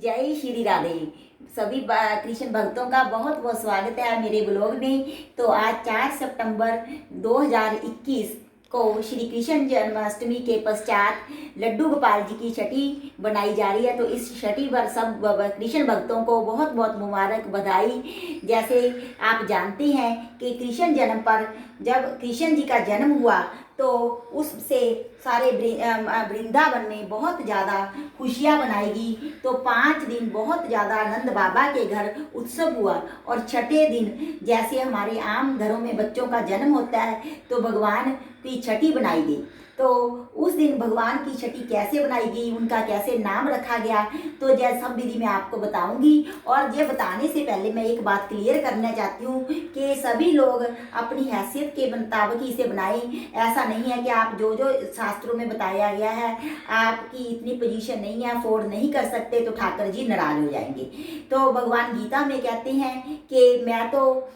जय श्री राधे। सभी कृष्ण भक्तों का बहुत बहुत स्वागत है मेरे ब्लॉग में। तो आज 4 सितंबर 2021 को श्री कृष्ण जन्माष्टमी के पश्चात लड्डू गोपाल जी की छठी बनाई जा रही है। तो इस छठी पर सब कृष्ण भक्तों को बहुत बहुत मुबारक, बधाई। जैसे आप जानते हैं कि कृष्ण जन्म पर जब कृष्ण जी का जन्म हुआ तो उससे सारे वृंदावन में बहुत ज़्यादा खुशियाँ मनाई गई। तो 5 दिन बहुत ज़्यादा नंद बाबा के घर उत्सव हुआ और छठे दिन जैसे हमारे आम घरों में बच्चों का जन्म होता है तो भगवान की छठी बनाई गई। तो उस दिन भगवान की छठी कैसे बनाई गई, उनका कैसे नाम रखा गया, तो यह सब विधि मैं आपको बताऊंगी। और ये बताने से पहले मैं एक बात क्लियर करना चाहती हूँ कि सभी लोग अपनी हैसियत के मुताबिक इसे बनाएं। ऐसा नहीं है कि आप जो जो शास्त्रों में बताया गया है, आपकी इतनी पोजीशन नहीं है, अफोर्ड नहीं कर सकते तो ठाकर जी नाराज हो जाएंगे। तो भगवान गीता में कहते हैं कि मैं तो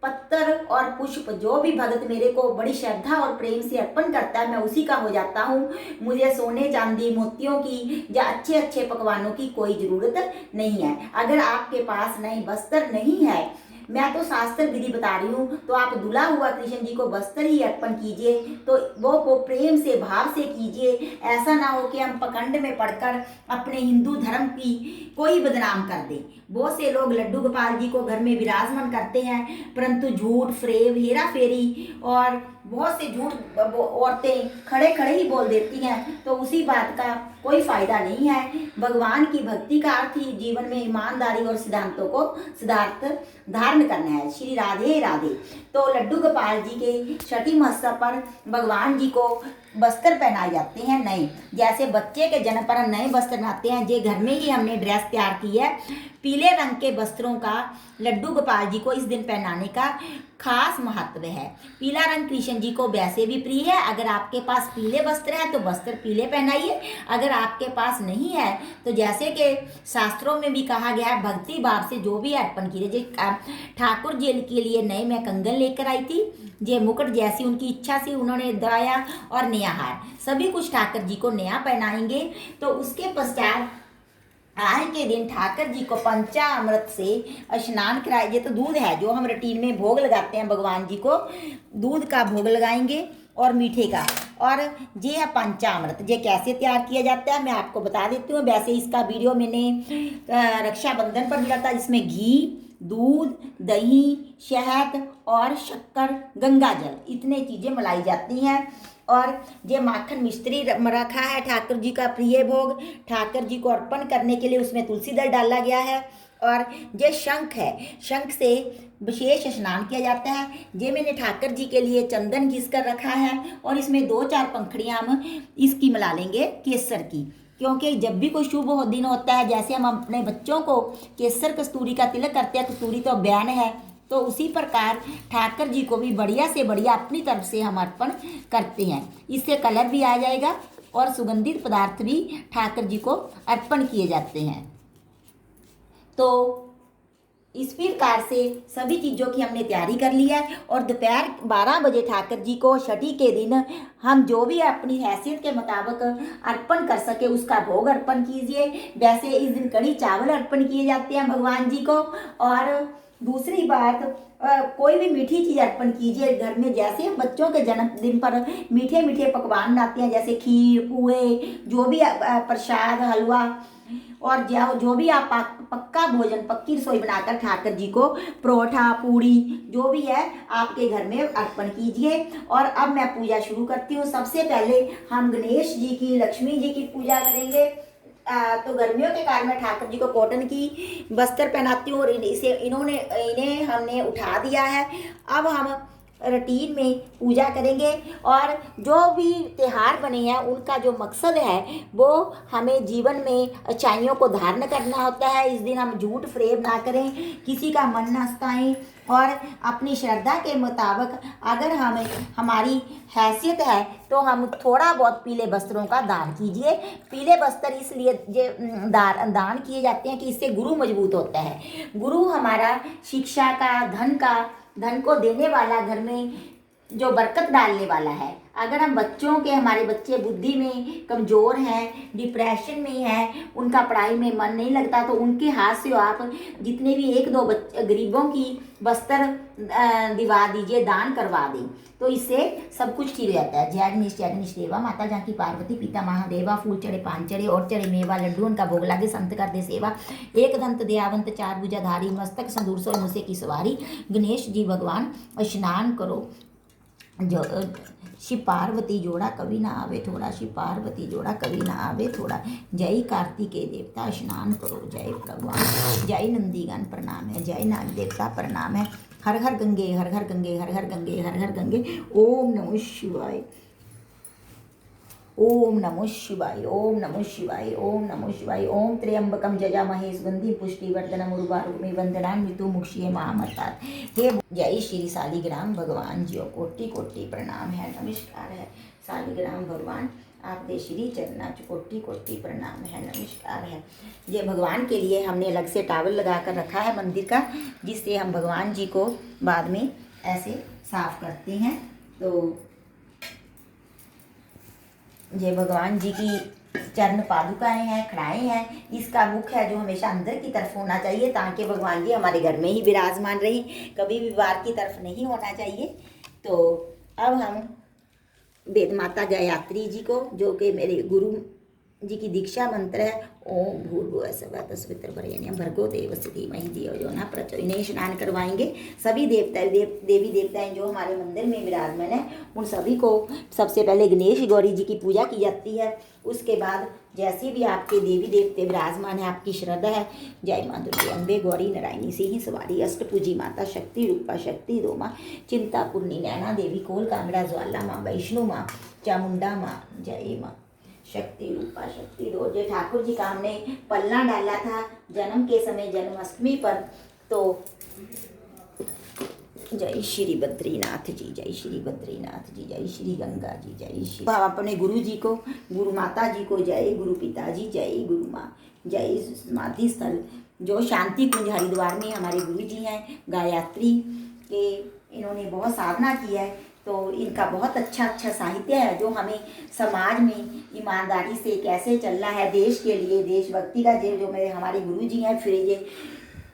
पत्थर और पुष्प, जो भी भगत मेरे को बड़ी श्रद्धा और प्रेम से अर्पण करता है मैं उसी का हो जाता हूँ। मुझे सोने चांदी मोतियों की या अच्छे अच्छे पकवानों की कोई ज़रूरत नहीं है। अगर आपके पास नए वस्त्र नहीं है, मैं तो शास्त्र विधि बता रही हूँ, तो आप दुल्हा हुआ कृष्ण जी को वस्त्र ही अर्पण कीजिए। तो वो प्रेम से भाव से कीजिए। ऐसा ना हो कि हम पखंड में पढ़कर अपने हिंदू धर्म की कोई बदनाम कर दें। बहुत से लोग लड्डू गोपाल जी को घर में विराजमान करते हैं, परंतु झूठ, फ्रेब, हेरा फेरी और बहुत से झूठ औरतें खड़े खड़े ही बोल देती हैं। तो उसी बात का कोई फायदा नहीं है। भगवान की भक्ति का अर्थ ही जीवन में ईमानदारी और सिद्धांतों को सिद्धार्थ धारण करना है। श्री राधे राधे। तो लड्डू गोपाल जी के छठी महोत्सव पर भगवान जी को वस्त्र पहनाए जाते हैं नए। जैसे बच्चे के जन्म पर हम नए वस्त्र पहनाते हैं, जे घर में ही हमने ड्रेस तैयार की है। पीले रंग के वस्त्रों का लड्डू गोपाल जी को इस दिन पहनाने का खास महत्व है। पीला रंग कृष्ण जी को वैसे भी प्रिय है। अगर आपके पास पीले वस्त्र है तो वस्त्र पीले पहनाइए। अगर आपके पास नहीं है तो जैसे कि शास्त्रों में भी कहा गया है, भक्ति भाव से जो भी अर्पण कीजिए। ठाकुर जी के लिए नए मैं कंगन लेकर आई थी, जे मुकुट जैसी उनकी इच्छा से उन्होंने दया और नया हार, सभी कुछ ठाकर जी को नया पहनाएंगे। तो उसके पश्चात आज के दिन ठाकर जी को पंचामृत से स्नान कराए। ये तो दूध है जो हम रूटीन में भोग लगाते हैं भगवान जी को, दूध का भोग लगाएंगे और मीठे का। और ये है पंचामृत। ये कैसे तैयार किया जाता है मैं आपको बता देती हूँ। वैसे इसका वीडियो मैंने रक्षाबंधन पर मिला था, जिसमें घी, दूध, दही, शहद और शक्कर, गंगा जल, इतने चीज़ें मिलाई जाती हैं। और ये माखन मिश्री रखा है, ठाकुर जी का प्रिय भोग, ठाकुर जी को अर्पण करने के लिए उसमें तुलसी दल डाला गया है। और ये शंख है, शंख से विशेष स्नान किया जाता है। ये मैंने ठाकुर जी के लिए चंदन घिस कर रखा है और इसमें 2-4 पंखुड़ियाँ हम इसकी मिला लेंगे, केसर की, क्योंकि जब भी कोई शुभ दिन होता है, जैसे हम अपने बच्चों को केसर कस्तूरी का तिलक करते हैं, कस्तूरी तो बैन है, तो उसी प्रकार ठाकुर जी को भी बढ़िया से बढ़िया अपनी तरफ से हम अर्पण करते हैं। इससे कलर भी आ जाएगा और सुगंधित पदार्थ भी ठाकुर जी को अर्पण किए जाते हैं। तो इस प्रकार से सभी चीज़ों की हमने तैयारी कर ली है। और दोपहर 12 बजे ठाकुर जी को छठी के दिन हम जो भी अपनी हैसियत के मुताबिक अर्पण कर सके उसका भोग अर्पण कीजिए। वैसे इस दिन कढ़ी चावल अर्पण किए जाते हैं भगवान जी को। और दूसरी बात, कोई भी मीठी चीज़ अर्पण कीजिए घर में। जैसे हम बच्चों के जन्मदिन पर मीठे मीठे पकवान बनाते हैं, जैसे खीर, पुए, जो भी प्रसाद, हलवा और जो भी आप पक्का भोजन, पक्की रसोई बनाकर ठाकुर जी को परोठा, पूड़ी, जो भी है आपके घर में अर्पण कीजिए। और अब मैं पूजा शुरू करती हूँ। सबसे पहले हम गणेश जी की, लक्ष्मी जी की पूजा करेंगे। तो गर्मियों के कारण मैं ठाकुर जी को कॉटन की वस्त्र पहनाती हूँ और इन्हें हमने उठा दिया है। अब हम रूटीन में पूजा करेंगे। और जो भी त्यौहार बने हैं उनका जो मकसद है वो हमें जीवन में अच्छाइयों को धारण करना होता है। इस दिन हम झूठ फ्रेब ना करें, किसी का मन ना सताएं और अपनी श्रद्धा के मुताबिक अगर हमारी हैसियत है तो हम थोड़ा बहुत पीले वस्त्रों का दान कीजिए। पीले वस्त्र इसलिए दान किए जाते हैं कि इससे गुरु मजबूत होता है। गुरु हमारा शिक्षा का, धन को देने वाला, घर में जो बरकत डालने वाला है। अगर हम बच्चों के, हमारे बच्चे बुद्धि में कमज़ोर हैं, डिप्रेशन में हैं, उनका पढ़ाई में मन नहीं लगता, तो उनके हाथ से आप जितने भी एक दो गरीबों की वस्त्र दिवा दीजिए, दान करवा दें, तो इससे सब कुछ ठीक हो जाता है। जय गणेश देवा, माता जानकी पार्वती पिता महादेवा, फूल चढ़े पान चढ़े और चढ़े मेवा लड्डू, उनका भोग लागे, संत कर दे सेवा, एक दंत दयावंत चार भुजाधारी, मस्तक संदूर सो मुझसे की सवारी, गणेश जी भगवान स्नान करो, जो शिव पार्वती जोड़ा कभी ना आवे थोड़ा, शिव पार्वती जोड़ा कभी ना आवे थोड़ा, जय कार्तिकेय देवता स्नान करो, जय भगवान, जय नंदीगण प्रणाम है, जय नाग देवता प्रणाम है, हर हर गंगे हर हर गंगे हर हर गंगे हर हर गंगे, ओम नमः शिवाय, ओम नमः शिवाय, ओम नमः शिवाय, ओम नमः शिवाय, ओम त्र्यंबकम जजामहे सुगंधिं पुष्टिवर्धनम उर्वारुकमिव बन्धनान्वितो मुक्षीये मामर्तात्। हे जय श्री शालिग्राम भगवान जी, कोटि कोटि प्रणाम है, नमस्कार है शालिग्राम भगवान, आपके श्री चरणाच कोटि कोटि प्रणाम है, नमस्कार है। ये भगवान के लिए हमने अलग से टावल लगा कर रखा है मंदिर का, जिससे हम भगवान जी को बाद में ऐसे साफ करते हैं। तो ये भगवान जी की चरण पादुकाएं हैं, खड़ाएं हैं, इसका मुख है जो हमेशा अंदर की तरफ होना चाहिए, ताकि भगवान जी हमारे घर में ही विराजमान रहे, कभी भी बाहर की तरफ नहीं होना चाहिए। तो अब हम वेद माता गायत्री जी को, जो कि मेरे गुरु जी की दीक्षा मंत्र है, ओम भूर्भुवः स्वः तत्सवितुर्वरेण्यं भर्गो देवस्य धीमहि धियो यो नः प्रचोदयात्, इन्हें स्नान करवाएंगे। सभी देवी देवताएं जो हमारे मंदिर में विराजमान है, उन सभी को सबसे पहले गणेश गौरी जी की पूजा की जाती है। उसके बाद जैसे भी आपके देवी देवते विराजमान है, आपकी श्रद्धा है, जय माँ दुर्गे अम्बे गौरी नारायणी सिंह सवारी, अष्टपूजी माता शक्ति रूपा शक्ति दो माँ, चिंतापूर्णी नैना देवी, कोल कांगड़ा ज्वाला माँ, वैष्णो माँ, चामुंडा माँ, जय माँ शक्ति रूपा शक्ति दो। जय ठाकुर जी का हमने पल्ला डाला था जन्म के समय, जन्माष्टमी पर। तो जय श्री बद्रीनाथ जी, जय श्री बद्रीनाथ जी, जय श्री गंगा जी, जय श्री। हम अपने गुरु जी को, गुरु माता जी को जय, गुरु पिताजी जय, गुरु माँ जय, समाधि स्थल जो शांति कुंज हरिद्वार में हमारे गुरु जी हैं गायत्री के, इन्होंने बहुत साधना की है, तो इनका बहुत अच्छा साहित्य है, जो हमें समाज में ईमानदारी से कैसे चलना है, देश के लिए देशभक्ति का, जो मेरे हमारे गुरु जी हैं, फिर ये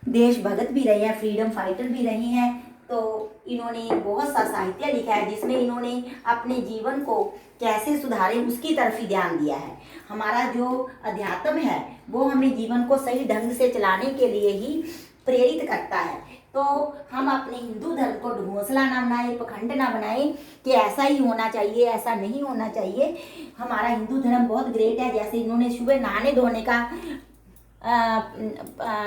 देश भगत भी रहे हैं, फ्रीडम फाइटर भी रहे हैं। तो इन्होंने बहुत सा साहित्य लिखा है, जिसमें इन्होंने अपने जीवन को कैसे सुधारें उसकी तरफ ही ध्यान दिया है। हमारा जो अध्यात्म है वो हमें जीवन को सही ढंग से चलाने के लिए ही प्रेरित करता है। तो हम अपने हिंदू धर्म को ढोंसला ना बनाए, पखंड ना बनाए कि ऐसा ही होना चाहिए, ऐसा नहीं होना चाहिए। हमारा हिंदू धर्म बहुत ग्रेट है। जैसे इन्होंने सुबह नहाने धोने का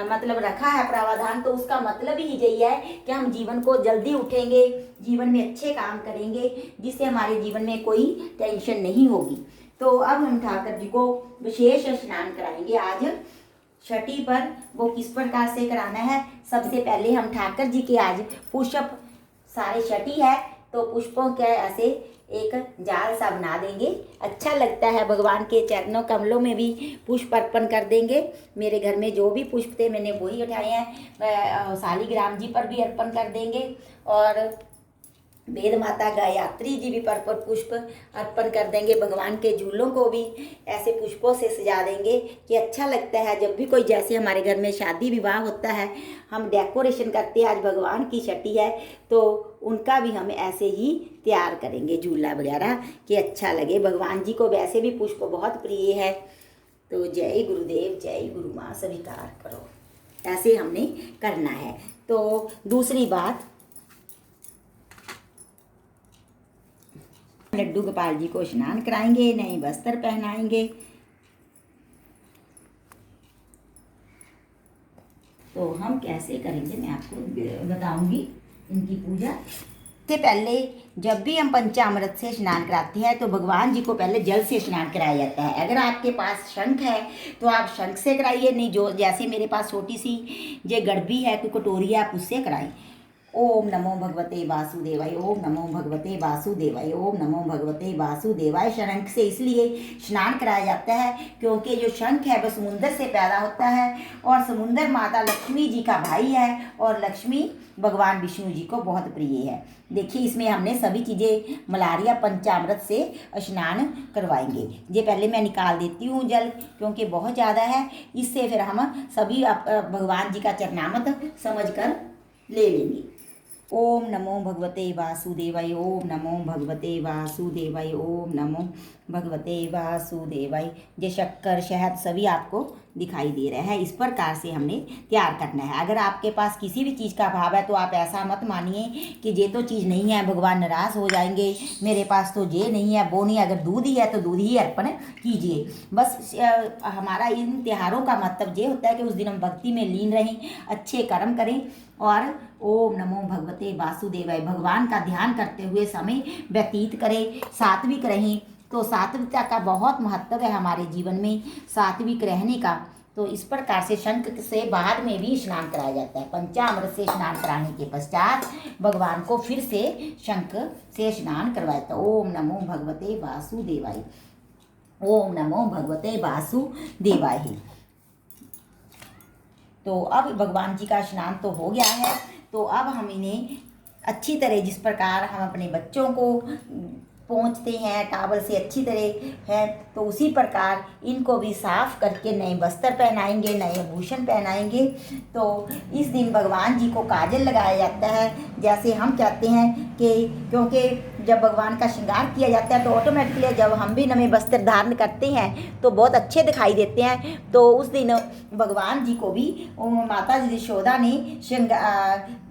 मतलब रखा है प्रावधान, तो उसका मतलब ही यही है कि हम जीवन को जल्दी उठेंगे, जीवन में अच्छे काम करेंगे, जिससे हमारे जीवन में कोई टेंशन नहीं होगी। तो अब हम ठाकर जी को विशेष स्नान कराएंगे आज छठी पर। वो किस प्रकार से कराना है, सबसे पहले हम ठाकर जी के आज पुष्प, सारे छठी है तो पुष्पों के ऐसे एक जाल सा बना देंगे, अच्छा लगता है। भगवान के चरणों कमलों में भी पुष्प अर्पण कर देंगे। मेरे घर में जो भी पुष्प थे मैंने वही उठाए हैं, शालिग्राम जी पर भी अर्पण कर देंगे, और वेद माता गायत्री जी भी पर पुष्प अर्पण कर देंगे। भगवान के झूलों को भी ऐसे पुष्पों से सजा देंगे कि अच्छा लगता है। जब भी कोई, जैसे हमारे घर में शादी विवाह होता है, हम डेकोरेशन करते हैं, आज भगवान की छठी है तो उनका भी हम ऐसे ही तैयार करेंगे झूला वगैरह कि अच्छा लगे। भगवान जी को वैसे भी पुष्प बहुत प्रिय है। तो जय गुरुदेव, जय गुरु माँ, स्वीकार करो, ऐसे हमने करना है। तो दूसरी बात, लड्डू गोपाल जी को स्नान कराएंगे, नए वस्त्र पहनाएंगे। तो हम कैसे करेंगे मैं आपको बताऊंगी इनकी पूजा। से पहले जब भी हम पंचामृत से स्नान कराते हैं तो भगवान जी को पहले जल से स्नान कराया जाता है। अगर आपके पास शंख है तो आप शंख से कराइए, नहीं जो जैसे मेरे पास छोटी सी ये गड़बी है, कोई कटोरी है, आप उससे कराएं। ओम नमो भगवते वासुदेवाय, ओम नमो भगवते वासुदेवाय, ओम नमो भगवते वासुदेवाय। शंख से इसलिए स्नान कराया जाता है क्योंकि जो शंख है वह समुंदर से पैदा होता है और समुंदर माता लक्ष्मी जी का भाई है और लक्ष्मी भगवान विष्णु जी को बहुत प्रिय है। देखिए इसमें हमने सभी चीज़ें मलारिया पंचामृत से स्नान करवाएंगे। ये पहले मैं निकाल देती हूँ जल क्योंकि बहुत ज़्यादा है, इससे फिर हम सभी भगवान जी का चरणामत समझकर ले लेंगे। ओम नमो भगवते वासुदेवाय, ओम नमो भगवते वासुदेवाय, ओम नमो भगवते वासुदेवाय। ये शक्कर शहद सभी आपको दिखाई दे रहा है। इस प्रकार से हमने तैयार करना है। अगर आपके पास किसी भी चीज़ का अभाव है तो आप ऐसा मत मानिए कि ये तो चीज़ नहीं है, भगवान नाराज़ हो जाएंगे, मेरे पास तो ये नहीं है वो नहीं है। अगर दूध ही है तो दूध ही अर्पण कीजिए। बस हमारा इन त्योहारों का मतलब ये होता है कि उस दिन हम भक्ति में लीन रहें, अच्छे कर्म करें और ओम नमो भगवते वासुदेवाय भगवान का ध्यान करते हुए समय व्यतीत करें, सात्विक रहें। तो सात्विकता का बहुत महत्व है हमारे जीवन में, सात्विक रहने का। तो इस प्रकार से शंख से बाद में भी स्नान कराया जाता है। पंचामृत से स्नान कराने के पश्चात भगवान को फिर से शंख से स्नान करवाया था। ओम नमो भगवते वासुदेवाय, ओम नमो भगवते वासुदेवाय। तो अब भगवान जी का स्नान तो हो गया है, तो अब हम इन्हें अच्छी तरह जिस प्रकार हम अपने बच्चों को पोंछते हैं टॉवल से अच्छी तरह है, तो उसी प्रकार इनको भी साफ करके नए वस्त्र पहनाएंगे, नए आभूषण पहनाएंगे। तो इस दिन भगवान जी को काजल लगाया जाता है। जैसे हम चाहते हैं कि क्योंकि जब भगवान का श्रृंगार किया जाता है तो ऑटोमेटिकली जब हम भी नए वस्त्र धारण करते हैं तो बहुत अच्छे दिखाई देते हैं। तो उस दिन भगवान जी को भी माता जी यशोदा ने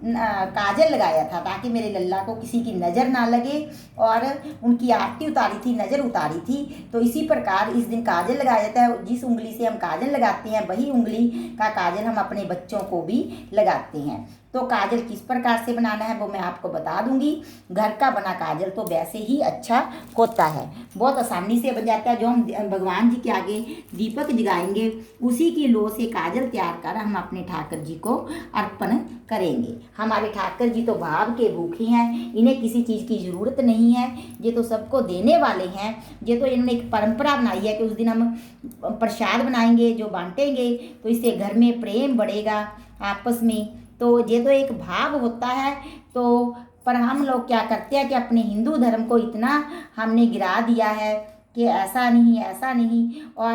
काजल लगाया था ताकि मेरे लल्ला को किसी की नज़र ना लगे और उनकी आरती उतारी थी, नज़र उतारी थी। तो इसी प्रकार इस दिन काजल लगाया जाता है। जिस उंगली से हम काजल लगाते हैं वही उंगली का काजल हम अपने बच्चों को भी लगाते हैं। तो काजल किस प्रकार से बनाना है वो मैं आपको बता दूंगी। घर का बना काजल तो वैसे ही अच्छा होता है, बहुत आसानी से बन जाता है। जो हम भगवान जी के आगे दीपक जगाएंगे उसी की लो से काजल तैयार कर हम अपने ठाकर जी को अर्पण करेंगे। हमारे ठाकर जी तो भाव के भूखे हैं, इन्हें किसी चीज़ की ज़रूरत नहीं है, ये तो सबको देने वाले हैं। ये तो इन्होंने एक परंपरा बनाई है कि उस दिन हम प्रसाद बनाएंगे जो बांटेंगे, तो इससे घर में प्रेम बढ़ेगा आपस में। तो ये तो एक भाव होता है। तो पर हम लोग क्या करते हैं कि अपने हिंदू धर्म को इतना हमने गिरा दिया है कि ऐसा नहीं ऐसा नहीं। और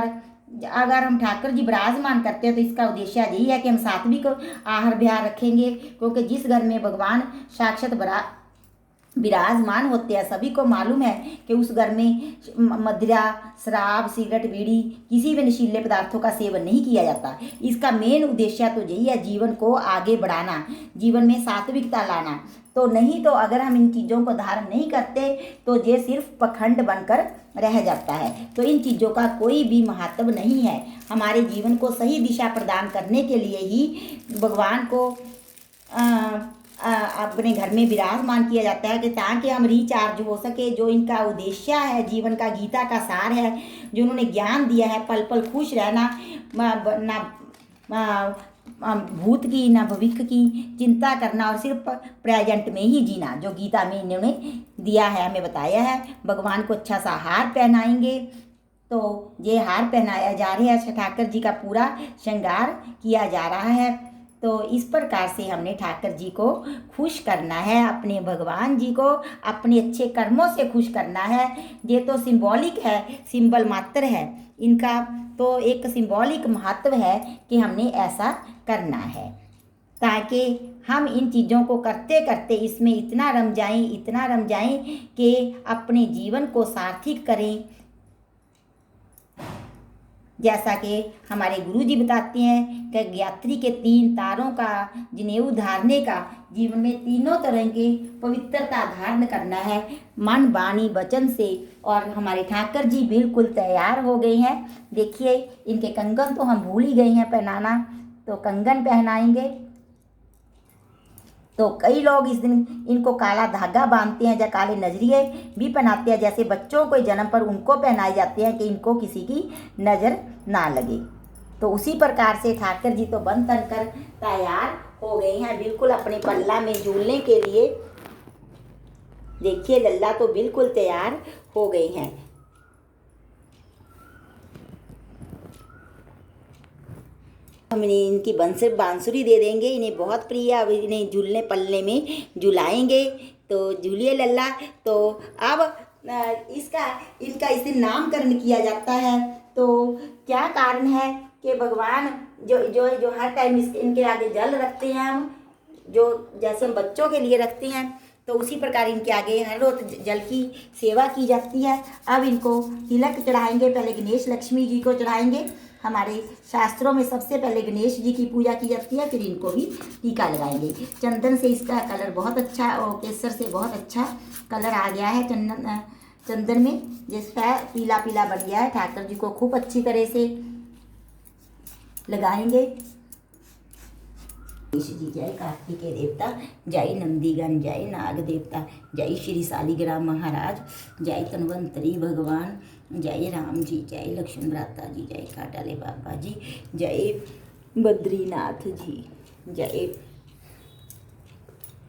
अगर हम ठाकुर जी विराजमान करते हैं तो इसका उद्देश्य यही है कि हम सात्विक आहार विहार रखेंगे, क्योंकि जिस घर में भगवान साक्षात विराजमान होते हैं सभी को मालूम है कि उस घर में मदिरा, शराब, सिगरेट, बीड़ी किसी भी नशीले पदार्थों का सेवन नहीं किया जाता। इसका मेन उद्देश्य तो यही है, जीवन को आगे बढ़ाना, जीवन में सात्विकता लाना। तो नहीं तो अगर हम इन चीज़ों को धारण नहीं करते तो ये सिर्फ पखंड बनकर रह जाता है। तो इन चीज़ों का कोई भी महत्व नहीं है। हमारे जीवन को सही दिशा प्रदान करने के लिए ही भगवान को अपने घर में विराजमान किया जाता है कि ताकि हम रिचार्ज हो सके। जो इनका उद्देश्य है, जीवन का गीता का सार है, जो उन्होंने ज्ञान दिया है, पल पल खुश रहना, ना भूत की ना भविष्य की चिंता करना और सिर्फ प्रेजेंट में ही जीना, जो गीता में इन्होंने दिया है, हमें बताया है। भगवान को अच्छा सा हार पहनाएंगे। तो ये हार पहनाया जा रहा है, ठाकर जी का पूरा श्रृंगार किया जा रहा है। तो इस प्रकार से हमने ठाकर जी को खुश करना है, अपने भगवान जी को अपने अच्छे कर्मों से खुश करना है। ये तो सिंबॉलिक है, सिंबल मात्र है इनका, तो एक सिंबॉलिक महत्व है कि हमने ऐसा करना है ताकि हम इन चीज़ों को करते करते इसमें इतना रम जाएं कि अपने जीवन को सार्थक करें। जैसा कि हमारे गुरु जी बताते हैं कि ज्ञात्री के 3 तारों का जनेऊ धारने का, जीवन में तीनों तरह के पवित्रता धारण करना है, मन, वाणी, वचन से। और हमारे ठाकर जी बिल्कुल तैयार हो गए हैं। देखिए इनके कंगन तो हम भूल ही गए हैं पहनाना, तो कंगन पहनाएंगे। तो कई लोग इस दिन इनको काला धागा बांधते हैं या काले नजरिए भी पहनाते हैं, जैसे बच्चों को जन्म पर उनको पहनाए जाते हैं कि इनको किसी की नज़र ना लगे। तो उसी प्रकार से ठाकर जी तो बन तन कर तैयार हो गए हैं बिल्कुल अपने पल्ला में झूलने के लिए। देखिए लल्ला तो बिल्कुल तैयार हो गए हैं। हम इनकी बांसुरी दे देंगे, इन्हें बहुत प्रिय है। अब इन्हें झूलने पल्ले में झुलाएंगे। तो झूलिए लल्ला। तो अब इनका इस दिन नामकरण किया जाता है। तो क्या कारण है कि भगवान जो हर टाइम इनके आगे जल रखते हैं हम, जो जैसे हम बच्चों के लिए रखते हैं, तो उसी प्रकार इनके आगे हर रोज जल की सेवा की जाती है। अब इनको तिलक चढ़ाएंगे। पहले गणेश लक्ष्मी जी को चढ़ाएंगे। हमारे शास्त्रों में सबसे पहले गणेश जी की पूजा की जाती है, फिर इनको भी टीका लगाएंगे। चंदन से इसका कलर बहुत अच्छा और केसर से बहुत अच्छा कलर आ गया है। चंदन में जिसका पीला पीला बन गया है। ठाकुर जी को खूब अच्छी तरह से लगाएंगे। गणेश जी जय कार्तिकेय देवता, जय नंदीगण, जय नाग देवता, जय श्री शालिग्राम महाराज, जय धन्वंतरी भगवान, जय राम जी, जय लक्ष्मण भ्राता जी, जय काटाले बाबा जी, जय बद्रीनाथ जी, जय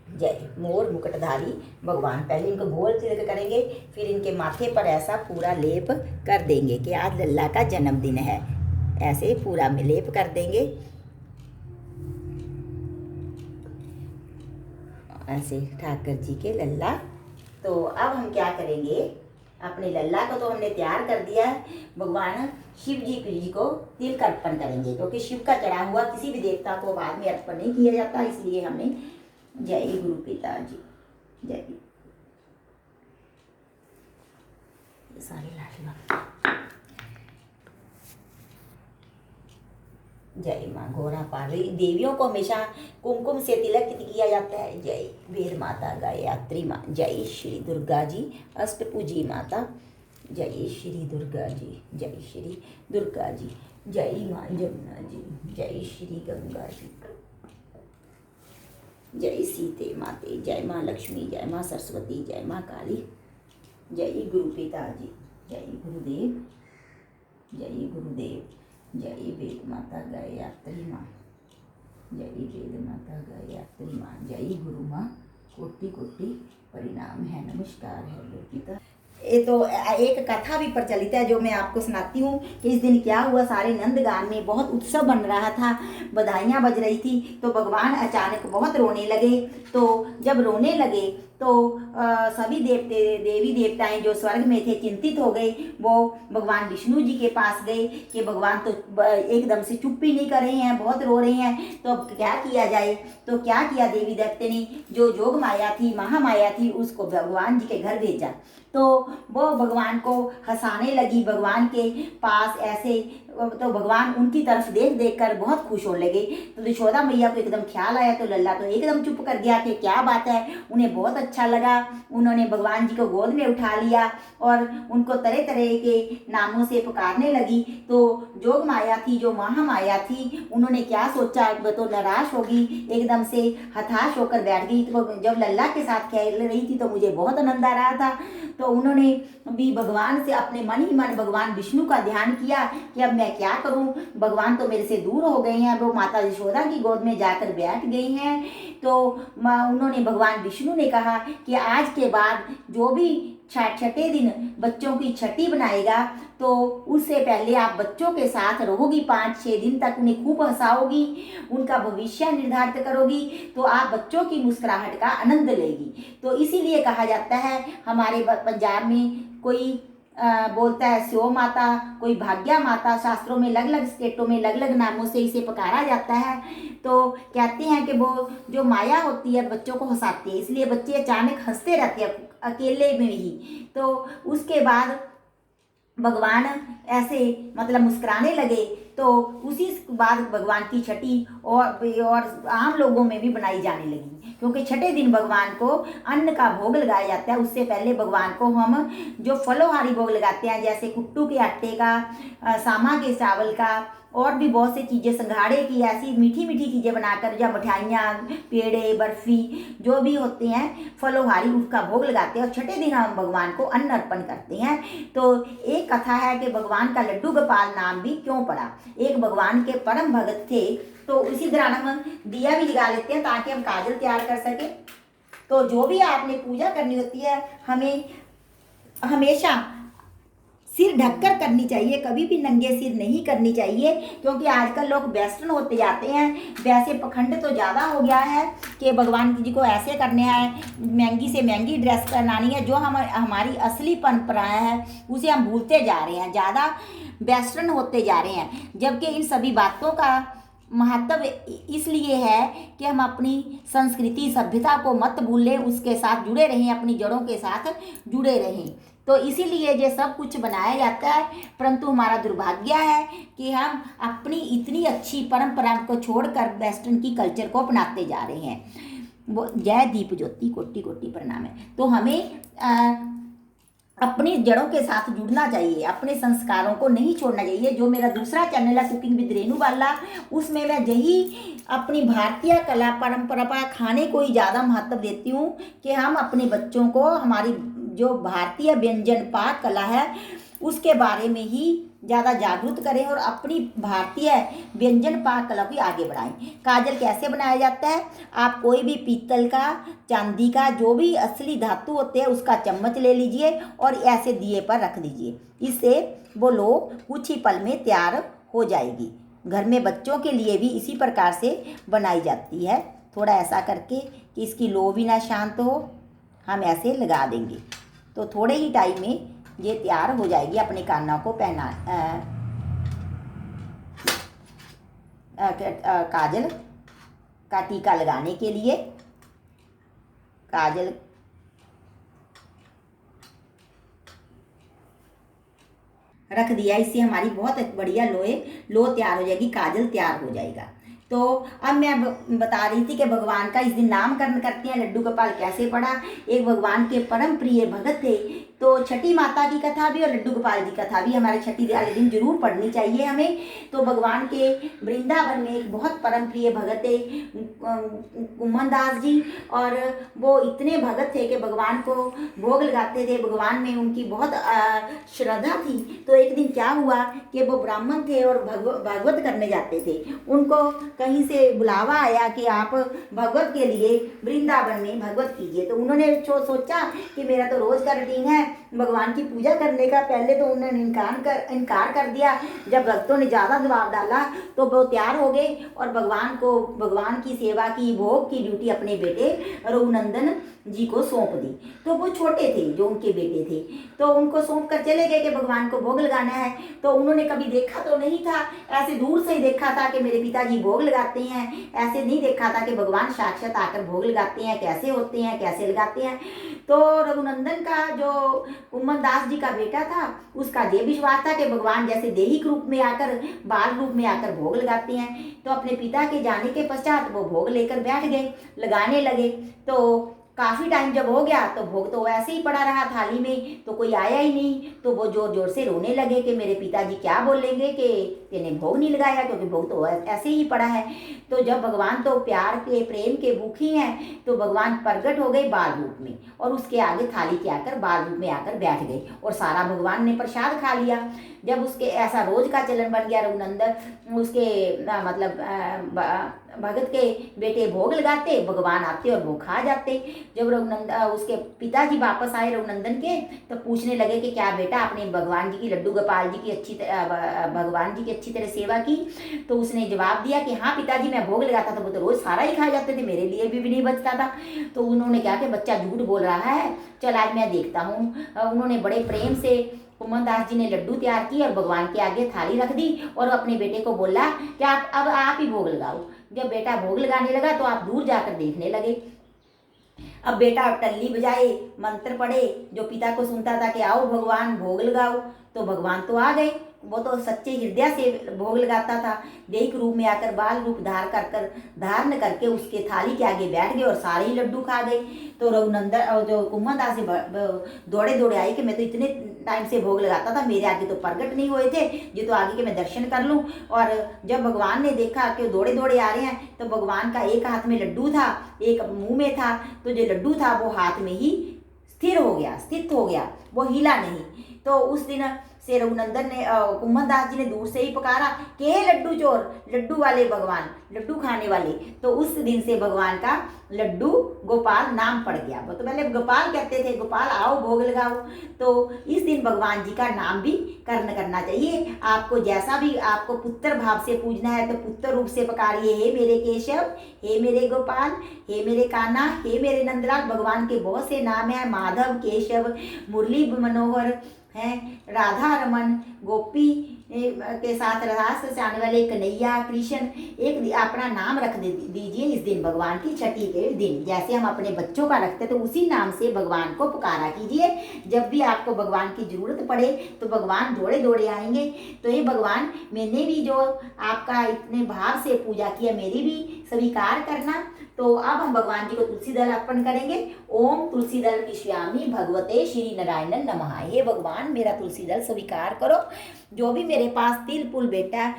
जय मोर मुकुटधारी भगवान। पहले इनको गोल तिलक करेंगे, फिर इनके माथे पर ऐसा पूरा लेप कर देंगे कि आज लल्ला का जन्मदिन है। ऐसे पूरा में लेप कर देंगे। ऐसे ठाकुर जी के लल्ला। तो अब हम क्या करेंगे, अपने लल्ला को तो हमने तैयार कर दिया है। भगवान शिव जी को तिल का अर्पण करेंगे, क्योंकि शिव का चढ़ा हुआ किसी भी देवता को बाद में अर्पण नहीं किया जाता। इसलिए हमने जय गुरु पिता जी, जय सारे लाठी, जय माँ घोड़ा पार्वती। देवियों को हमेशा कुमकुम से तिलक किया जाता है। जय वेद माता गायत्री माँ, जय श्री दुर्गा जी अष्टभुजी माता, जय श्री दुर्गा जी, जय श्री दुर्गा जी, जय माँ जमुना जी, जय श्री गंगा जी, जय सीते माते, जय माँ लक्ष्मी, जय माँ सरस्वती, जय माँ काली, जय गुरु पिता जी, जय गुरुदेव, जय गुरुदेव, जय वेद माता गायत्री माँ, जय वेद माता गायत्री माँ, जय गुरु माँ, कोटि कोटि परिणाम है, नमस्कार है गुरु पिता। ये तो एक कथा भी प्रचलित है जो मैं आपको सुनाती हूँ कि इस दिन क्या हुआ। सारे नंदगान में बहुत उत्सव बन रहा था, बधाइयाँ बज रही थी। तो भगवान अचानक बहुत रोने लगे। तो जब रोने लगे तो सभी देवी देवताएं जो स्वर्ग में थे चिंतित हो गए। वो भगवान विष्णु जी के पास गए कि भगवान तो एकदम से चुप ही नहीं कर रहे हैं, बहुत रो रहे हैं, तो अब क्या किया जाए। तो क्या किया, देवी देवता ने जो जोग माया थी, महामाया थी, उसको भगवान जी के घर भेजा। तो वो भगवान को हंसाने लगी भगवान के पास ऐसे। तो भगवान उनकी तरफ देख देख कर बहुत खुश होने लगे। तो यशोदा मैया को एकदम ख्याल आया। तो लल्ला तो एकदम चुप कर गया कि क्या बात है। उन्हें बहुत अच्छा लगा। उन्होंने भगवान जी को गोद में उठा लिया और उनको तरह तरह के नामों से पुकारने लगी। तो जोग माया थी, जो महामाया थी, उन्होंने क्या सोचा, वो तो निराश होगी, एकदम से हताश होकर बैठ गई। तो जब लल्ला के साथ खेल रही थी तो मुझे बहुत आनंद आ रहा था। तो उन्होंने भी भगवान से अपने मन ही मन भगवान विष्णु का ध्यान किया कि अब मैं क्या करूं, भगवान तो मेरे से दूर हो गए हैं। वो माता यशोदा की गोद में जाकर बैठ गई हैं। तो उन्होंने भगवान विष्णु ने कहा कि आज के बाद जो भी छठे दिन बच्चों की छठी बनाएगा तो उससे पहले आप बच्चों के साथ रहोगी 5-6 दिन तक, उन्हें खूब हंसाओगी, उनका भविष्य निर्धारित करोगी, तो आप बच्चों की मुस्कुराहट का आनंद लेगी। तो इसीलिए कहा जाता है, हमारे पंजाब में कोई बोलता है स्यो माता, कोई भाग्या माता, शास्त्रों में अलग अलग स्टेटों में अलग अलग नामों से इसे पुकारा जाता है। तो कहते हैं कि वो जो माया होती है बच्चों को हंसाती है, इसलिए बच्चे अचानक हंसते रहते हैं अकेले में ही। तो उसके बाद भगवान ऐसे मतलब मुस्कुराने लगे। तो उसी बाद भगवान की छठी और आम लोगों में भी बनाई जाने लगी, क्योंकि छठे दिन भगवान को अन्न का भोग लगाया जाता है। उससे पहले भगवान को हम जो फलोहारी भोग लगाते हैं, जैसे कुट्टू के आटे का, सामा के चावल का और भी बहुत सी चीज़ें, संघाड़े की ऐसी मीठी मीठी चीज़ें बनाकर, या मिठाइयाँ, पेड़े, बर्फ़ी जो भी होते हैं फलोहारी, उसका भोग लगाते हैं। और छठे दिन हम भगवान को अन्न अर्पण करते हैं। तो एक कथा है कि भगवान का लड्डू गोपाल नाम भी क्यों पड़ा। एक भगवान के परम भगत थे, तो इसी दौरान हम दिया भी जगा लेते हैं ताकि हम काजल तैयार कर सकें। तो जो भी आपने पूजा करनी होती है, हमें हमेशा सिर ढककर करनी चाहिए, कभी भी नंगे सिर नहीं करनी चाहिए, क्योंकि आजकल लोग वेस्टर्न होते जाते हैं। वैसे पखंड तो ज़्यादा हो गया है कि भगवान जी को ऐसे करने हैं, महंगी से महंगी ड्रेस पहनानी है। जो हमारी असली परंपराएं हैं उसे हम भूलते जा रहे हैं, ज़्यादा वेस्टर्न होते जा रहे हैं। जबकि इन सभी बातों का महत्व इसलिए है कि हम अपनी संस्कृति सभ्यता को मत भूलें, उसके साथ जुड़े रहें, अपनी जड़ों के साथ जुड़े रहें। तो इसीलिए ये सब कुछ बनाया जाता है, परंतु हमारा दुर्भाग्य है कि हम अपनी इतनी अच्छी परंपरा को छोड़कर वेस्टर्न की कल्चर को अपनाते जा रहे हैं। वो जय दीप ज्योति, कोटि कोटि प्रणाम है। तो हमें अपनी जड़ों के साथ जुड़ना चाहिए, अपने संस्कारों को नहीं छोड़ना चाहिए। जो मेरा दूसरा चैनल है कुकिंग विद रेनू वाला, उसमें मैं यही अपनी भारतीय कला परंपरा खाने को ही ज़्यादा महत्व देती हूँ कि हम अपने बच्चों को हमारी जो भारतीय व्यंजन पाक कला है उसके बारे में ही ज़्यादा जागरूक करें और अपनी भारतीय व्यंजन पाक कला को आगे बढ़ाएं। काजल कैसे बनाया जाता है, आप कोई भी पीतल का, चांदी का, जो भी असली धातु होते हैं उसका चम्मच ले लीजिए और ऐसे दिए पर रख दीजिए। इससे वो लो कुछ ही पल में तैयार हो जाएगी। घर में बच्चों के लिए भी इसी प्रकार से बनाई जाती है। थोड़ा ऐसा करके कि इसकी लो भी ना शांत हो, हम ऐसे लगा देंगे तो थोड़े ही टाइम में ये तैयार हो जाएगी। अपने कानों को पहना काजल का टीका लगाने के लिए काजल रख दिया। इससे हमारी बहुत बढ़िया लो तैयार हो जाएगी, काजल तैयार हो जाएगा। तो अब मैं बता रही थी कि भगवान का इस दिन नामकरण करते हैं। लड्डू गोपाल कैसे पड़ा। एक भगवान के परम प्रिय भगत थे, तो छठी माता की कथा भी और लड्डू गोपाल जी कथा भी हमारे छठी वाले दिन जरूर पढ़नी चाहिए हमें। तो भगवान के वृंदावन में एक बहुत परम प्रिय भगत थे कुमन दास जी, और वो इतने भगत थे कि भगवान को भोग लगाते थे। भगवान में उनकी बहुत श्रद्धा थी। तो एक दिन क्या हुआ कि वो ब्राह्मण थे और भागवत करने जाते थे। उनको कहीं से बुलावा आया कि आप भगवत के लिए वृंदावन में भगवत कीजिए। तो उन्होंने सोचा कि मेरा तो रोज का रूटीन है भगवान की पूजा करने का। पहले तो उन्होंने इनकार कर दिया। जब भक्तों ने ज़्यादा दबाव डाला तो वो तैयार हो गए और भगवान की सेवा की, भोग की ड्यूटी अपने बेटे रघुनंदन जी को सौंप दी। तो वो छोटे थे जो उनके बेटे थे, तो उनको सौंप कर चले गए कि भगवान को भोग लगाना है। तो उन्होंने कभी देखा तो नहीं था, ऐसे दूर से ही देखा था कि मेरे पिताजी भोग लगाते हैं, ऐसे नहीं देखा था कि भगवान साक्षात आकर भोग लगाते हैं, कैसे होते हैं, कैसे लगाते हैं। तो रघुनंदन का जो कुमन दास जी का बेटा था, उसका ये विश्वास था कि भगवान जैसे देहिक रूप में आकर, बाल रूप में आकर भोग लगाते हैं। तो अपने पिता के जाने के पश्चात वो भोग लेकर बैठ गए, लगाने लगे। तो काफ़ी टाइम जब हो गया तो भोग तो वैसे ही पड़ा रहा थाली में, तो कोई आया ही नहीं। तो वो जोर जोर से रोने लगे कि मेरे पिताजी क्या बोलेंगे कि तेने भोग नहीं लगाया, क्योंकि भोग तो ऐसे ही पड़ा है। तो जब भगवान तो प्यार के, प्रेम के भूखी हैं, तो भगवान प्रगट हो गए बाल रूप में और उसके आगे थाली के आकर बाल रूप में आकर बैठ गए और सारा भगवान ने प्रसाद खा लिया। जब उसके ऐसा रोज का चलन बन गया, रघुनंदन उसके भगत के बेटे भोग लगाते, भगवान आते और भोग खा जाते। जब उसके पिताजी वापस आए रघुनंदन के, तो पूछने लगे कि क्या बेटा आपने भगवान जी की, लड्डू गोपाल जी की भगवान जी की अच्छी तरह सेवा की। तो उसने जवाब दिया कि हाँ पिताजी, मैं भोग लगाता था, वो तो रोज सारा ही खा जाते थे, मेरे लिए भी नहीं बचता था। तो उन्होंने कहा कि बच्चा झूठ बोल रहा है, चल आज मैं देखता हूँ। उन्होंने बड़े प्रेम से कुमन दास जी ने लड्डू तैयार की और भगवान के आगे थाली रख दी और अपने बेटे को बोला कि अब आप ही भोग लगाओ। जब बेटा भोग लगाने लगा तो आप दूर जाकर देखने लगे। अब बेटा टल्ली बजाए, मंत्र पढ़े, जो पिता को सुनता था कि आओ भगवान भोग लगाओ, तो भगवान तो आ गए। वो तो सच्चे हृदय से भोग लगाता था। दैहिक रूप में आकर बाल रूप धारण करके उसके थाली के आगे बैठ गए और सारे ही लड्डू खा गए। तो रघुनंदन और जो कुंभदास से दौड़े दौड़े आई कि मैं तो इतने टाइम से भोग लगाता था, मेरे आगे तो प्रकट नहीं हुए थे, ये तो आगे के मैं दर्शन कर लूं। और जब भगवान ने देखा कि वो दौड़े दौड़े आ रहे हैं, तो भगवान का एक हाथ में लड्डू था, एक मुंह में था। तो जो लड्डू था वो हाथ में ही स्थित हो गया, वो हिला नहीं। तो उस दिन से रघुनंदन ने कुंभदास जी ने दूर से ही पुकारा कि हे लड्डू चोर, लड्डू वाले भगवान, लड्डू खाने वाले। तो उस दिन से भगवान का लड्डू गोपाल नाम पड़ गया। वो तो पहले गोपाल कहते थे, गोपाल आओ भोग लगाओ। तो इस दिन भगवान जी का नाम भी करना चाहिए। आपको जैसा भी आपको पुत्र भाव से पूजना है तो पुत्र रूप से पुकारिए, हे मेरे केशव, हे मेरे गोपाल, हे मेरे कान्हा, हे मेरे नंदलाल। भगवान के बहुत से नाम हैं, माधव, केशव, मुरली मनोहर है, राधा रमन, गोपी के साथ रास रचाने वाले कन्हैया, कृष्ण। एक अपना नाम रख दीजिए इस दिन, भगवान की छठी के दिन। जैसे हम अपने बच्चों का रखते तो उसी नाम से भगवान को पुकारा कीजिए। जब भी आपको भगवान की जरूरत पड़े तो भगवान दौड़े दौड़े आएंगे। तो ये भगवान, मैंने भी जो आपका इतने भाव से पूजा किया, मेरी भी स्वीकार करना। तो अब हम भगवान जी को तुलसी दल अर्पण करेंगे। ओम तुलसी दल विश्वामी भगवते श्री नारायण नमः। हे भगवान, मेरा तुलसी दल स्वीकार करो। जो भी मेरे पास तिल पुल बेटा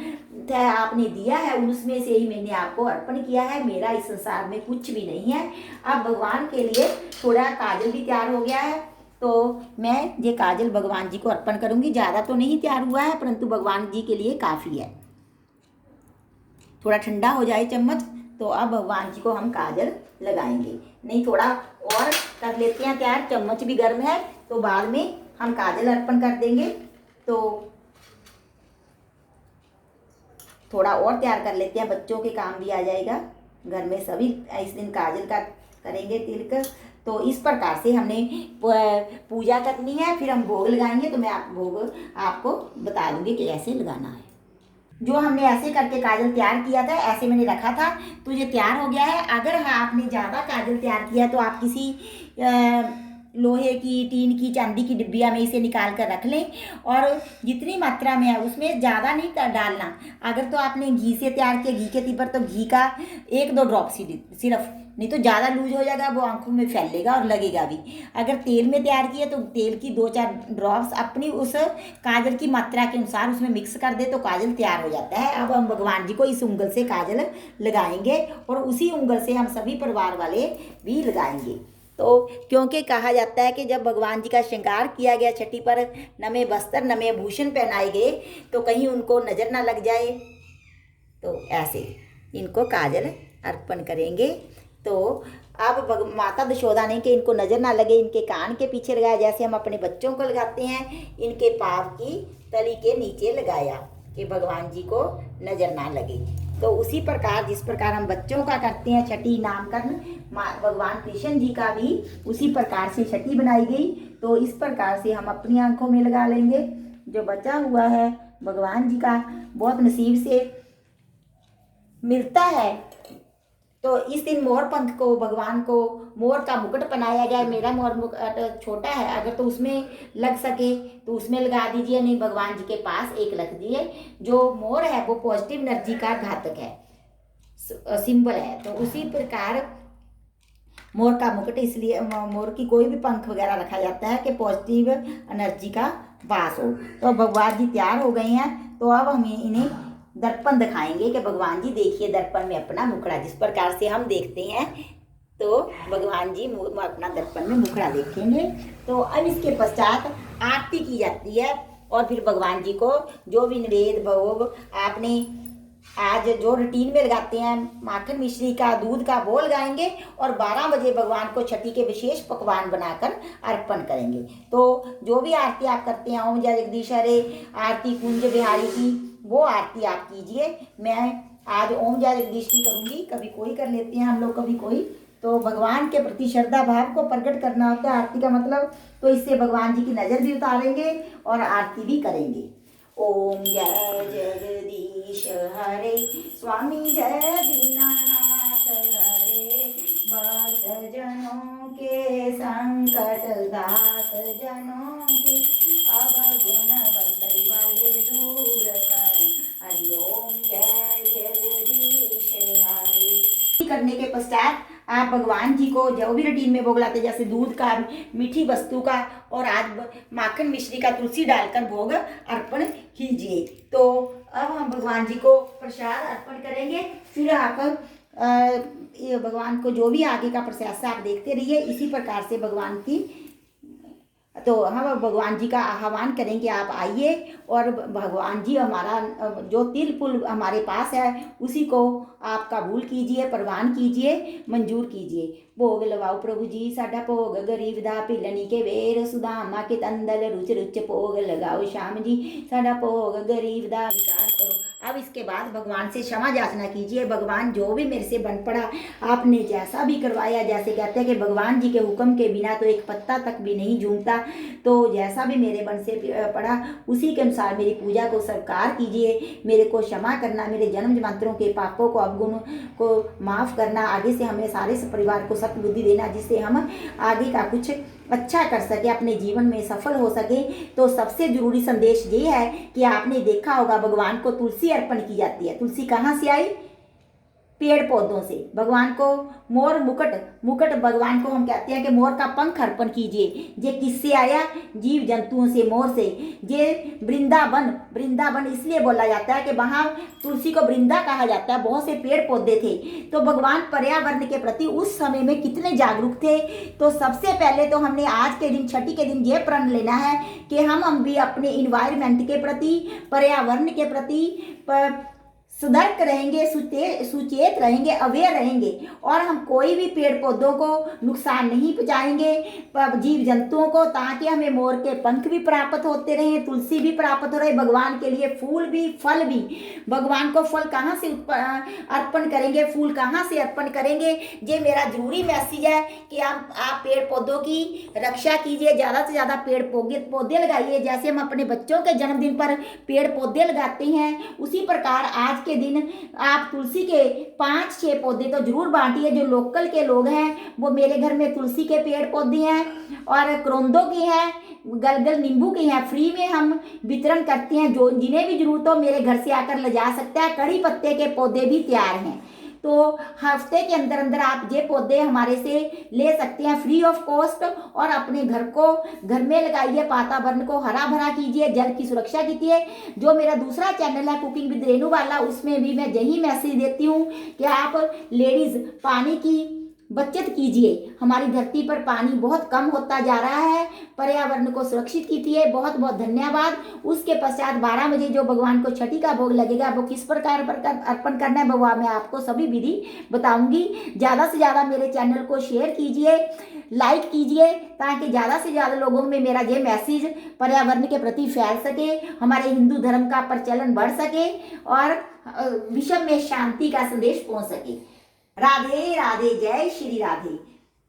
था आपने दिया है, उसमें से ही मैंने आपको अर्पण किया है। मेरा इस संसार में कुछ भी नहीं है। अब भगवान के लिए थोड़ा काजल भी तैयार हो गया है, तो मैं ये काजल भगवान जी को अर्पण करूंगी। ज़्यादा तो नहीं तैयार हुआ है, परंतु भगवान जी के लिए काफ़ी है। थोड़ा ठंडा हो जाए चम्मच, तो अब भगवान जी को हम काजल लगाएंगे। नहीं, थोड़ा और कर लेते हैं तैयार, चम्मच भी गर्म है, तो बाद में हम काजल अर्पण कर देंगे। तो थोड़ा और तैयार कर लेते हैं, बच्चों के काम भी आ जाएगा। घर में सभी इस दिन काजल का करेंगे तिलक। तो इस प्रकार से हमने पूजा करनी है, फिर हम भोग लगाएंगे। तो मैं भोग आपको बता दूंगी कि कैसे लगाना है। जो हमने ऐसे करके काजल तैयार किया था, ऐसे मैंने रखा था, तो ये तैयार हो गया है। अगर आपने ज़्यादा काजल तैयार किया तो आप किसी लोहे की, टीन की, चांदी की डिब्बिया में इसे निकाल कर रख लें। और जितनी मात्रा में है उसमें ज़्यादा नहीं डालना। अगर तो आपने घी से तैयार किया, घी के तीपर, तो घी का 1-2 ड्रॉप सिर्फ, नहीं तो ज़्यादा लूज हो जाएगा, वो आंखों में फैलेगा और लगेगा भी। अगर तेल में तैयार किया तो तेल की 2-4 ड्रॉप्स अपनी उस काजल की मात्रा के अनुसार उसमें मिक्स कर दे तो काजल तैयार हो जाता है। अब हम भगवान जी को इस उंगल से काजल लगाएंगे और उसी उंगल से हम सभी परिवार वाले भी लगाएंगे। तो क्योंकि कहा जाता है कि जब भगवान जी का श्रृंगार किया गया छठी पर, नए वस्त्र नए भूषण पहनाए गए, तो कहीं उनको नज़र ना लग जाए, तो ऐसे इनको काजल अर्पण करेंगे। तो अब माता दशोदा ने कि इनको नज़र ना लगे, इनके कान के पीछे लगाया, जैसे हम अपने बच्चों को लगाते हैं, इनके पाँव की तली के नीचे लगाया कि भगवान जी को नज़र ना लगे। तो उसी प्रकार जिस प्रकार हम बच्चों का करते हैं छठी नामकरण, भगवान कृष्ण जी का भी उसी प्रकार से छठी बनाई गई। तो इस प्रकार से हम अपनी आंखों में लगा लेंगे। जो बचा हुआ है भगवान जी का बहुत नसीब से मिलता है। तो इस दिन मोर पंख को, भगवान को मोर का मुकुट पहनाया गया। मेरा मोर मुकुट छोटा है, अगर तो उसमें लग सके तो उसमें लगा दीजिए, नहीं भगवान जी के पास एक रख दीजिए। जो मोर है वो पॉजिटिव एनर्जी का घातक है, सिंबल है। तो उसी प्रकार मोर का मुकुट, इसलिए मोर की कोई भी पंख वगैरह रखा जाता है कि पॉजिटिव एनर्जी का वास हो। तो भगवान जी तैयार हो गए हैं। तो अब हम इन्हें दर्पण दिखाएंगे कि भगवान जी देखिए दर्पण में अपना मुखड़ा, जिस प्रकार से हम देखते हैं तो भगवान जी अपना दर्पण में मुखड़ा देखेंगे। तो अब इसके पश्चात आरती की जाती है और फिर भगवान जी को जो भी नैवेद्य भोग आपने आज जो रूटीन में लगाते हैं, माखन मिश्री का, दूध का, वो लगाएंगे और 12 बजे भगवान को छठी के विशेष पकवान बनाकर अर्पण करेंगे। तो जो भी आरती आप करते हैं, ओम जय जगदीश हरे, आरती कुंज बिहारी की, वो आरती आप कीजिए। मैं आज ओम जय जगदीश की करूँगी, कभी कोई कर लेते हैं हम लोग, कभी कोई। तो भगवान के प्रति श्रद्धा भाव को प्रकट करना होता है आरती का मतलब। तो इससे भगवान जी की नज़र भी उतारेंगे और आरती भी करेंगे। ओम जय जगदीश हरे, स्वामी जय दीनानाथ हरे, भक्त जनों के संकट दास जनों के, अब गुण बंदरी वाले दूर करने के पश्चात आप भगवान जी को जो भी रूटीन में भोग लाते, जैसे दूध का, मीठी वस्तु का और आज माखन मिश्री का तुलसी डालकर भोग अर्पण कीजिए। तो अब हम भगवान जी को प्रसाद अर्पण करेंगे। फिर आप ये भगवान को जो भी आगे का प्रोसेस है आप देखते रहिए। इसी प्रकार से भगवान की, तो हम भगवान जी का आह्वान करेंगे, आप आइए और भगवान जी हमारा जो तिल पुल हमारे पास है उसी को आप कबूल कीजिए, प्रवान कीजिए, मंजूर कीजिए। भोग लगाओ प्रभु जी साडा भोग गरीब दा पिलनी के वेर सुदामा के तंदल रुच रुच भोग लगाओ श्याम जी साडा भोग गरीब दा करो। अब इसके बाद भगवान से क्षमा याचना कीजिए। भगवान जो भी मेरे से बन पड़ा, आपने जैसा भी करवाया, जैसे कहते हैं कि भगवान जी के हुक्म के बिना तो एक पत्ता तक भी नहीं झूमता, तो जैसा भी मेरे बन से पड़ा उसी के अनुसार मेरी पूजा को स्वीकार कीजिए। मेरे को क्षमा करना, मेरे जन्म जन्मांतरों के पापों को, अवगुण को माफ़ करना। आगे से हमें सारे परिवार को सद्बुद्धि देना, जिससे हम आगे का कुछ अच्छा कर सके, अपने जीवन में सफल हो सके। तो सबसे जरूरी संदेश ये है कि आपने देखा होगा भगवान को तुलसी अर्पण की जाती है। तुलसी कहाँ से आई? पेड़ पौधों से। भगवान को मोर मुकुट भगवान को हम कहते हैं कि मोर का पंख अर्पण कीजिए। ये किससे आया? जीव जंतुओं से, मोर से। ये वृंदावन इसलिए बोला जाता है कि वहाँ तुलसी को वृंदा कहा जाता है, बहुत से पेड़ पौधे थे। तो भगवान पर्यावरण के प्रति उस समय में कितने जागरूक थे। तो सबसे पहले तो हमने आज के दिन, छठी के दिन, ये प्रण लेना है कि हम भी अपने इन्वायरमेंट के प्रति, पर्यावरण के प्रति सतर्क रहेंगे, सुचेत रहेंगे, अवेयर रहेंगे, और हम कोई भी पेड़ पौधों को नुकसान नहीं पहुंचाएंगे, जीव जंतुओं को, ताकि हमें मोर के पंख भी प्राप्त होते रहें, तुलसी भी प्राप्त हो रहे, भगवान के लिए फूल भी, फल भी। भगवान को फल कहाँ से अर्पण करेंगे, फूल कहाँ से अर्पण करेंगे? ये मेरा जरूरी मैसेज है कि आप पेड़ पौधों की रक्षा कीजिए, ज़्यादा से ज़्यादा पेड़ पौधे लगाइए। जैसे हम अपने बच्चों के जन्मदिन पर पेड़ पौधे लगाते हैं, उसी प्रकार आज के दिन आप तुलसी के 5-6 पौधे तो जरूर बांटिए। जो लोकल के लोग हैं, वो मेरे घर में तुलसी के पेड़ पौधे हैं और करोंदों के हैं, गलगल नींबू के हैं, फ्री में हम वितरण करते हैं। जो जिन्हें भी जरूरत हो मेरे घर से आकर ले जा सकता है। कड़ी पत्ते के पौधे भी तैयार हैं, तो हफ्ते के अंदर अंदर आप ये पौधे हमारे से ले सकते हैं फ्री ऑफ कॉस्ट, और अपने घर में लगाइए, वातावरण को हरा भरा कीजिए, जल की सुरक्षा कीजिए। जो मेरा दूसरा चैनल है कुकिंग विद रेनू वाला, उसमें भी मैं यही मैसेज देती हूँ कि आप लेडीज पानी की बचत कीजिए। हमारी धरती पर पानी बहुत कम होता जा रहा है, पर्यावरण को सुरक्षित कीजिए। बहुत बहुत धन्यवाद। उसके पश्चात 12 बजे जो भगवान को छठी का भोग लगेगा, वो किस प्रकार अर्पण करना है भगवान, मैं आपको सभी विधि बताऊंगी। ज़्यादा से ज़्यादा मेरे चैनल को शेयर कीजिए, लाइक कीजिए, ताकि ज़्यादा से ज़्यादा लोगों में मेरा ये मैसेज पर्यावरण के प्रति फैल सके, हमारे हिंदू धर्म का प्रचलन बढ़ सके और विश्व में शांति का संदेश पहुँच सके। राधे राधे, जय श्री राधे।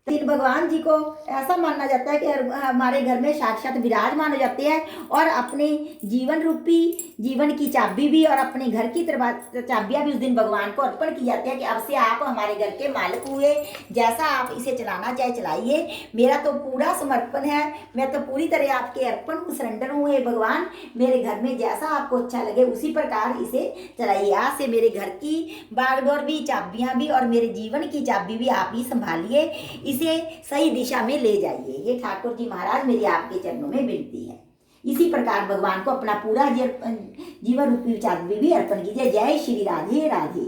तीन भगवान जी को ऐसा माना जाता है कि हमारे घर में साक्षात विराजमान हो जाते हैं, और अपने जीवन रूपी जीवन की चाबी भी और अपने घर की चाबियां भी उस दिन भगवान को अर्पण की जाती है कि अब से आप हमारे घर के मालिक हुए, जैसा आप इसे चलाना चाहे चलाइए। मेरा तो पूरा समर्पण है, मैं तो पूरी तरह आपके अर्पण हूँ, सरेंडर हूँ। हे भगवान, मेरे घर में जैसा आपको अच्छा लगे उसी प्रकार इसे चलाइए। आज से मेरे घर की बागडोर भी, चाबियाँ भी और मेरे जीवन की चाबी भी आप ही संभालिए, इसे सही दिशा में ले जाइए। ये ठाकुर जी महाराज मेरी आपके चरणों में विनती है। इसी प्रकार भगवान को अपना पूरा जीवन रूपी चाबी भी अर्पण कीजिए। जय श्री राधे राधे।